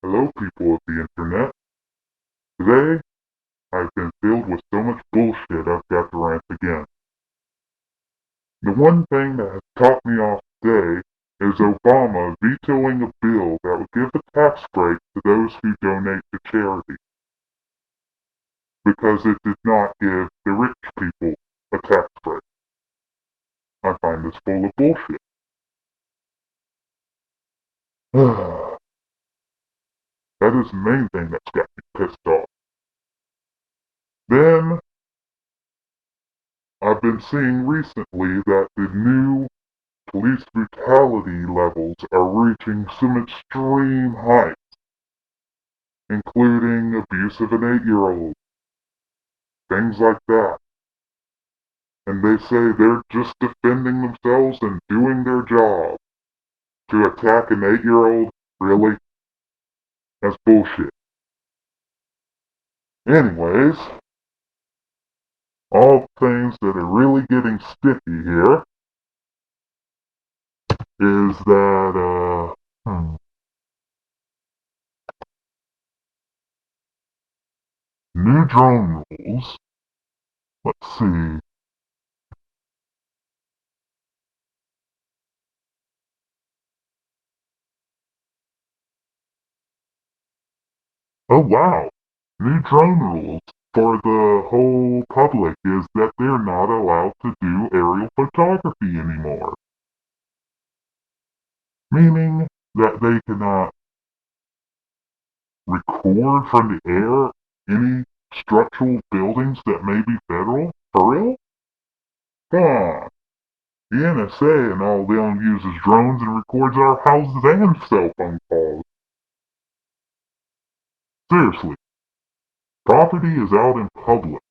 Hello, people of the internet. Today, I've been filled with so much bullshit I've got to rant again. The one thing that has taught me off today is Obama vetoing a bill that would give a tax break to those who donate to charity, because it did not give the rich people a tax break. I find this full of bullshit. That is the main thing that's got me pissed off. Then, I've been seeing recently that the new police brutality levels are reaching some extreme heights, including abuse of an 8-year-old, things like that. And they say they're just defending themselves and doing their job. To attack an 8-year-old? Really? That's bullshit. Anyways, all things that are really getting sticky here is that, new drone rules. Let's see. Oh wow! New drone rules for the whole public is that they're not allowed to do aerial photography anymore. Meaning that they cannot record from the air any structural buildings that may be federal? For real? Come on. The NSA and all them uses drones and records our houses and cell phone calls. Seriously, property is out in public.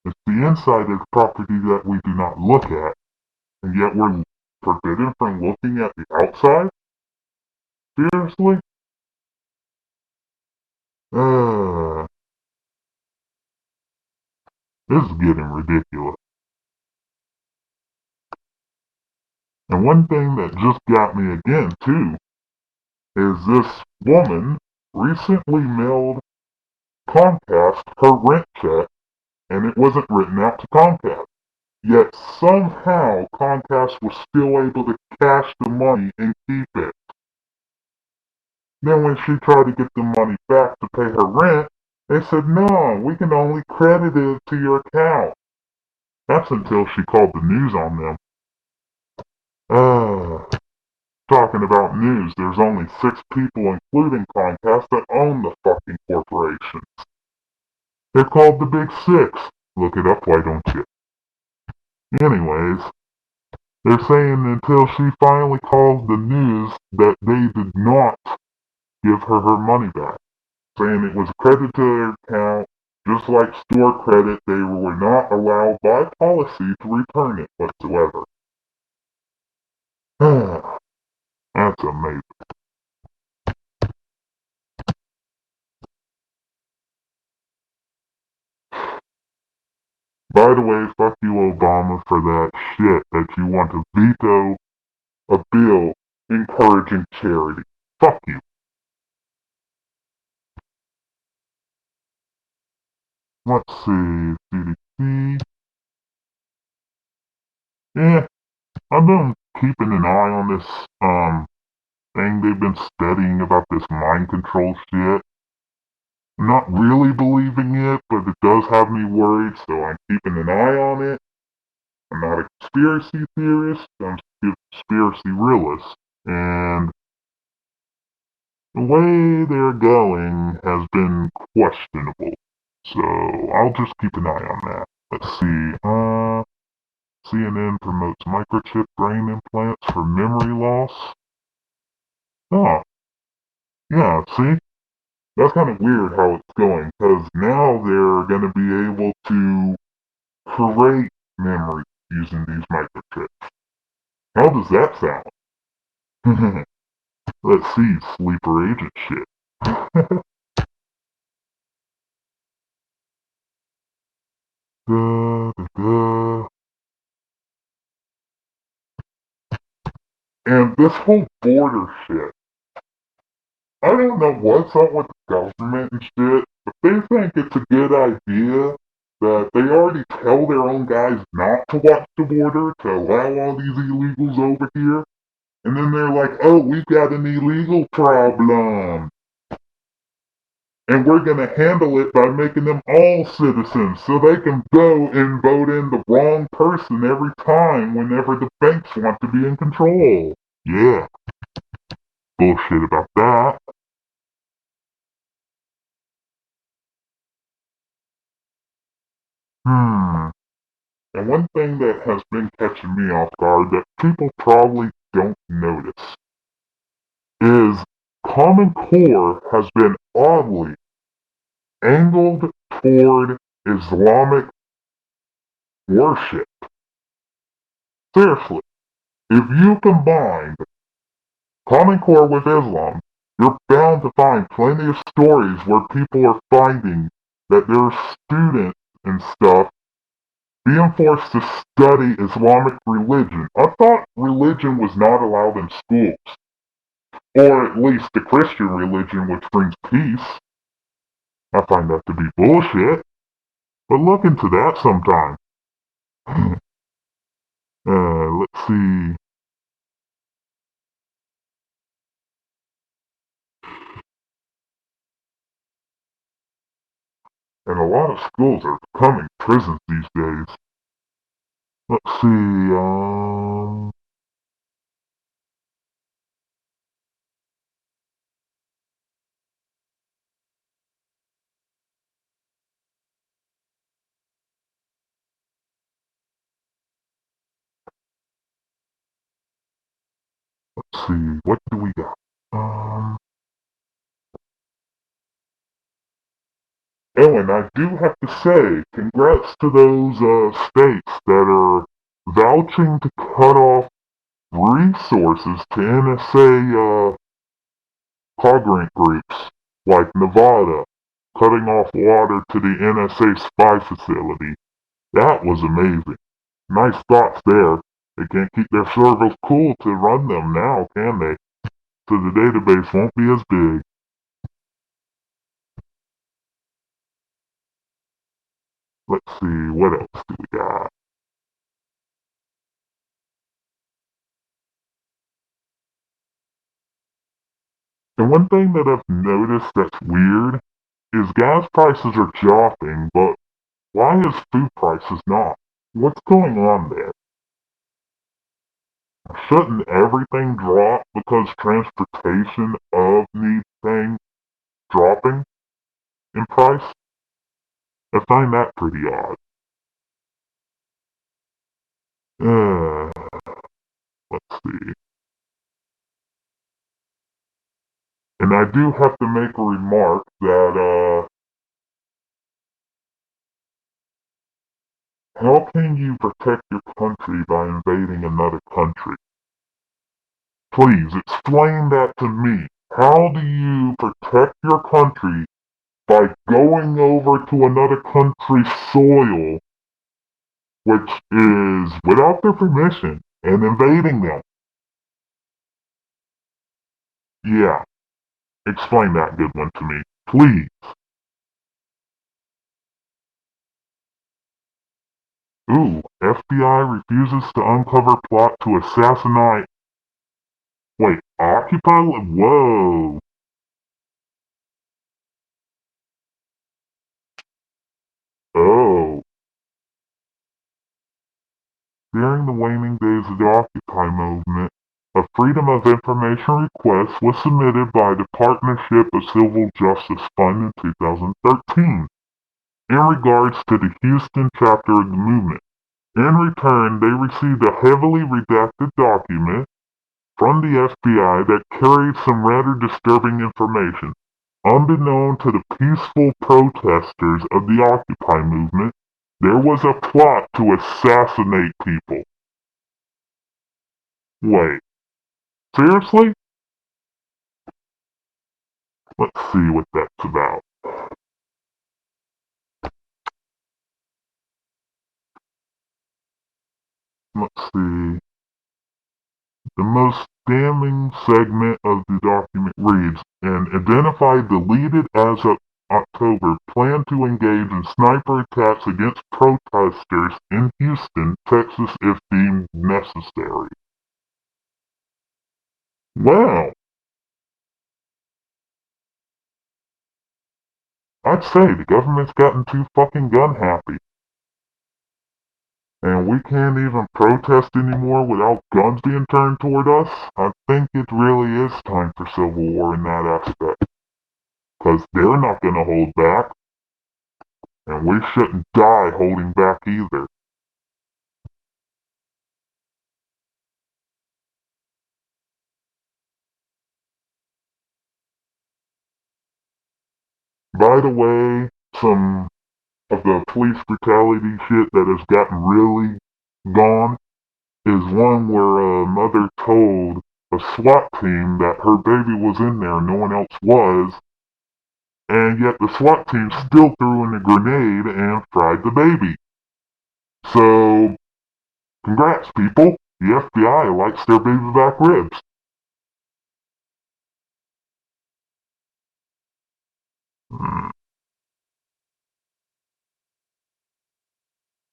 It's the inside of the property that we do not look at, and yet we're forbidden from looking at the outside? Seriously? Uh, this is getting ridiculous. And one thing that just got me again, too, is this woman recently mailed Comcast her rent check, and it wasn't written out to Comcast. Yet somehow Comcast was still able to cash the money and keep it. Then when she tried to get the money back to pay her rent, they said, no, we can only credit it to your account. That's until she called the news on them. Talking about news, there's only 6 people, including Comcast, that own the fucking corporation. They're called the Big Six. Look it up, why don't you? Anyways, they're saying until she finally calls the news that they did not give her her money back. Saying it was credited to their account, just like store credit, they were not allowed by policy to return it whatsoever. That's amazing. By the way, fuck you, Obama, for that shit that you want to veto a bill encouraging charity. Fuck you. Let's see, CDC. Yeah, I've been keeping an eye on this, thing they've been studying about this mind control shit. I'm not really believing it, but it does have me worried, so I'm keeping an eye on it. I'm not a conspiracy theorist, I'm a conspiracy realist, and the way they're going has been questionable. So I'll just keep an eye on that. Let's see, CNN promotes microchip brain implants for memory loss. Oh, yeah, see? That's kind of weird how it's going, because now they're going to be able to create memory using these microchips. How does that sound? Let's see, sleeper agent shit. Da, da, da. And this whole border shit. I don't know what's up with the government and shit, but they think it's a good idea that they already tell their own guys not to watch the border, to allow all these illegals over here, and then they're like, oh, we've got an illegal problem. And we're going to handle it by making them all citizens so they can go and vote in the wrong person every time whenever the banks want to be in control. Yeah, bullshit about that. Hmm. And one thing that has been catching me off guard that people probably don't notice is Common Core has been oddly angled toward Islamic worship. Seriously, if you combine Common Core with Islam, you're bound to find plenty of stories where people are finding that their students and stuff being forced to study Islamic religion. I thought religion was not allowed in schools, or at least the Christian religion, which brings peace. I find that to be bullshit, but look into that sometime. Let's see. And a lot of schools are becoming prisons these days. Let's see, let's see, what do we got? Um, oh, and I do have to say, congrats to those, states that are vouching to cut off resources to NSA, Cogrant groups, like Nevada, cutting off water to the NSA spy facility. That was amazing. Nice thoughts there. They can't keep their servers cool to run them now, can they? So the database won't be as big. Let's see, what else do we got? And one thing that I've noticed that's weird is gas prices are dropping, but why is food prices not? What's going on there? Shouldn't everything drop because transportation of these things dropping in price? I find that pretty odd. Uh, let's see. And I do have to make a remark that, how can you protect your country by invading another country? Please explain that to me. How do you protect your country by going over to another country's soil, which is without their permission, and invading them? Yeah, explain that good one to me, please. Ooh, FBI refuses to uncover plot to assassinate. Wait, Occupy? Whoa. Oh. During the waning days of the Occupy movement, a Freedom of Information request was submitted by the Partnership of Civil Justice Fund in 2013 in regards to the Houston chapter of the movement. In return, they received a heavily redacted document from the FBI that carried some rather disturbing information. Unbeknown to the peaceful protesters of the Occupy movement, there was a plot to assassinate people. Wait, seriously? Let's see what that's about. Let's see. The most damning segment of the document reads, an identified deleted as of October plan to engage in sniper attacks against protesters in Houston, Texas if deemed necessary. Wow. I'd say the government's gotten too fucking gun happy. And we can't even protest anymore without guns being turned toward us? I think it really is time for civil war in that aspect. Because they're not going to hold back. And we shouldn't die holding back either. By the way, some of the police brutality shit that has gotten really gone is one where a mother told a SWAT team that her baby was in there and no one else was, and yet the SWAT team still threw in a grenade and fried the baby. So, congrats, people. The FBI likes their baby back ribs.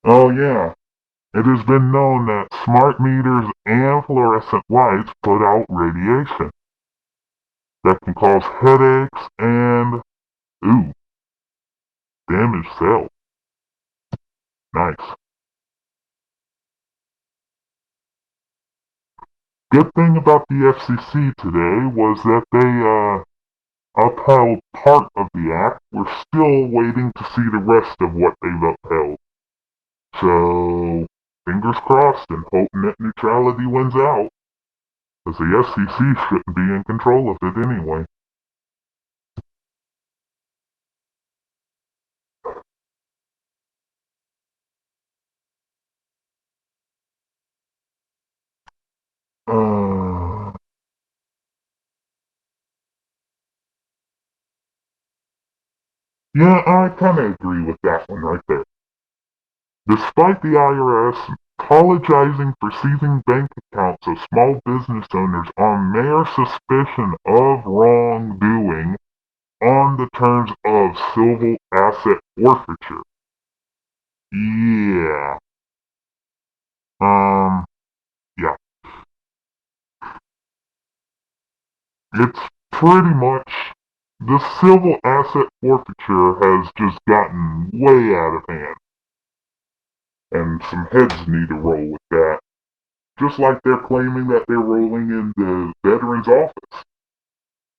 Oh yeah, it has been known that smart meters and fluorescent lights put out radiation that can cause headaches and, ooh, damaged cells. Nice. Good thing about the FCC today was that they upheld part of the act. We're still waiting to see the rest of what they've upheld. So, fingers crossed and hope net neutrality wins out. Because the FCC shouldn't be in control of it anyway. Yeah, I kinda agree with that one right there. Despite the IRS apologizing for seizing bank accounts of small business owners on mere suspicion of wrongdoing on the terms of civil asset forfeiture. Yeah. Yeah. It's pretty much the civil asset forfeiture has just gotten way out of hand. And some heads need to roll with that. Just like they're claiming that they're rolling in the veterans office.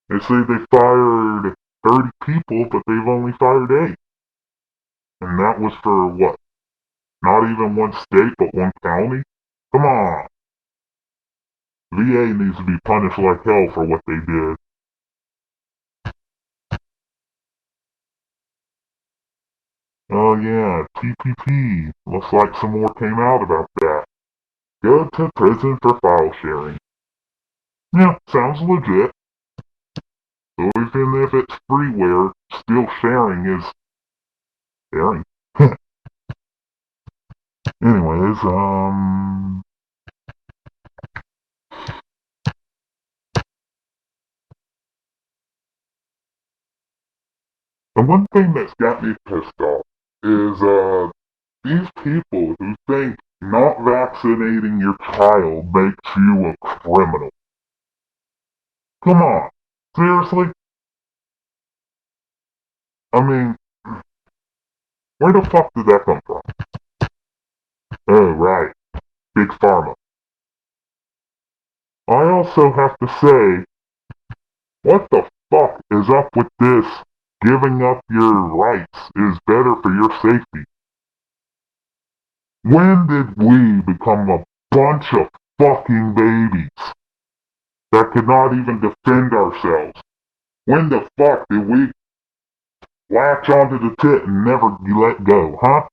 They say they fired 30 people, but they've only fired 8. And that was for what? Not even one state, but one county? Come on. VA needs to be punished like hell for what they did. Oh yeah, TPP. Looks like some more came out about that. Go to prison for file sharing. Yeah, sounds legit. So even if it's freeware, still sharing is sharing. Anyways, the one thing that's got me pissed off is, these people who think not vaccinating your child makes you a criminal. Come on. Seriously? I mean, where the fuck did that come from? Oh, right. Big Pharma. I also have to say, what the fuck is up with this giving up your rights is better for your safety? When did we become a bunch of fucking babies that could not even defend ourselves? When the fuck did we latch onto the tit and never let go, huh?